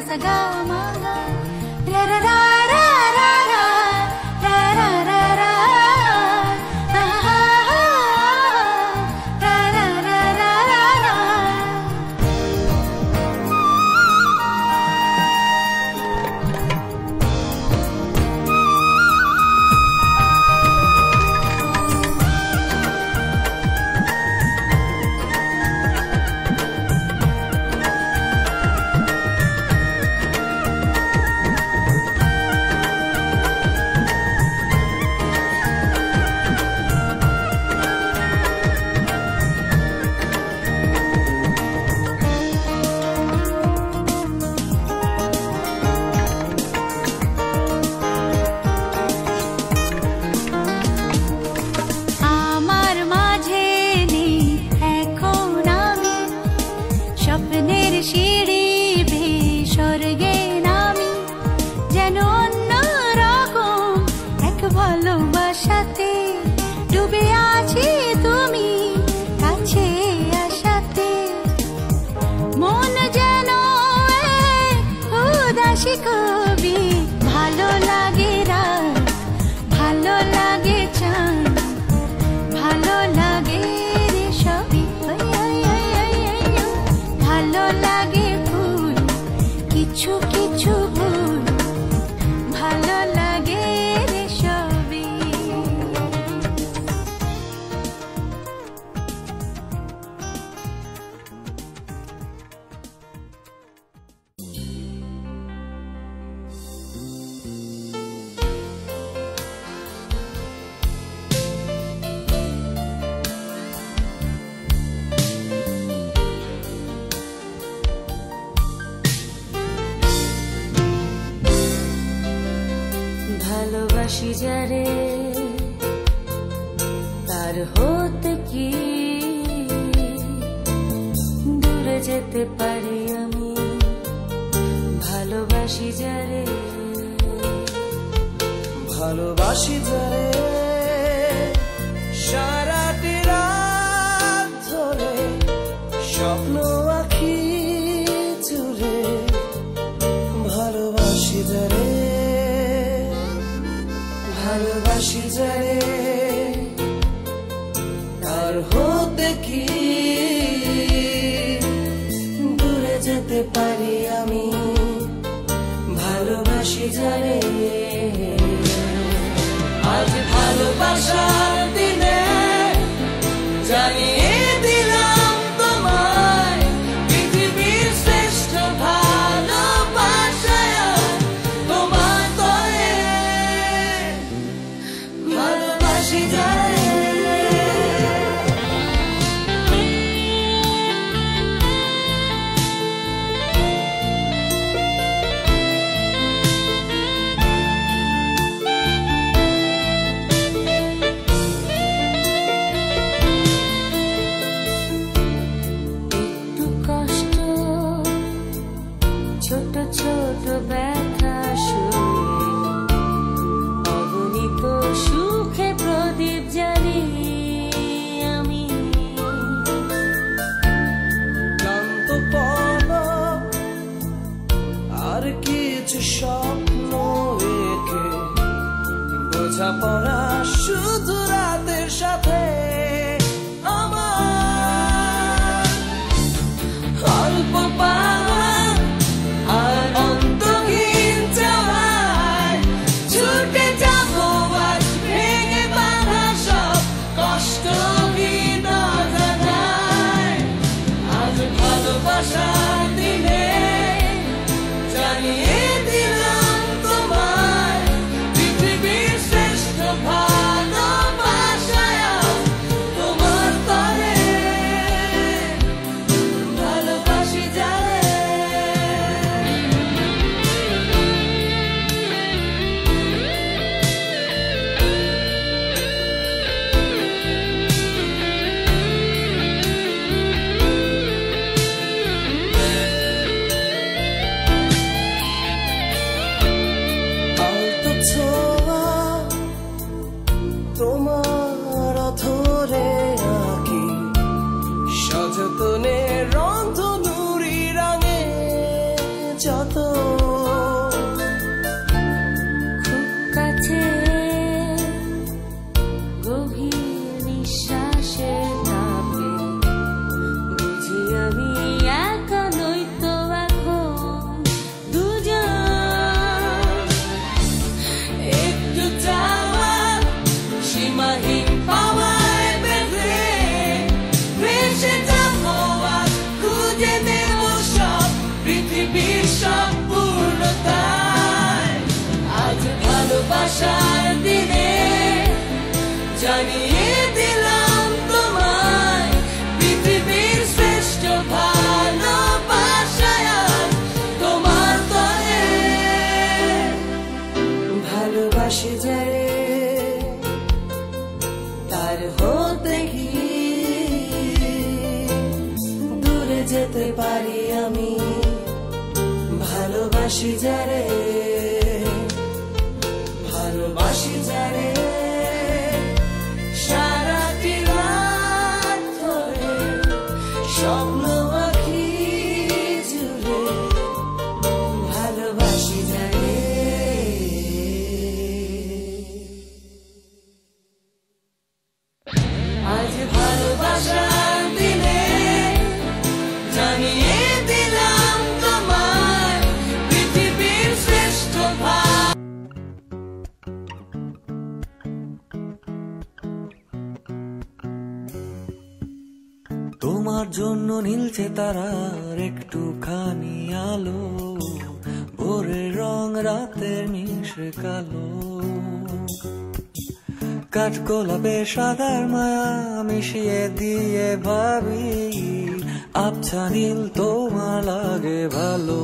sa ga ma ga ra ra ra ra ra ra ra ra ra ra ভালোবাসি যারে তার হতে কি দূরে যেতে পারি আমি ভালোবাসি যারে ভালোবাসি যারে সারাটি রাত ধরে স্বপ্ন আঁকি জুড়ে ভালোবাসি যারে ভালোবাসি যারে তার হতে কি দূরে যেতে পারি আমি ভালোবাসি যারে আজ ভালো হতে কি দূরে যেতে পারি আমি, ভালোবাসি যারে, ভালোবাসি যারে, সারাটি রাত ধরে স্বপ্ন আঁকি জুড়ে, ভালোবাসি যারে। আজ ভালোবাসার দিনে জানিয়ে দিলাম তোমায় পৃথিবীর শ্রেষ্ঠ ভাই। তোমার জন্য নীলছে তারার একটুখানি আলো, ভোরের রং রাতের মিশে কালো, কাঠগোলাপে সাদার মায়া মিশিয়ে দিয়ে ভাবি আবছা নীল তোমার লাগে ভালো।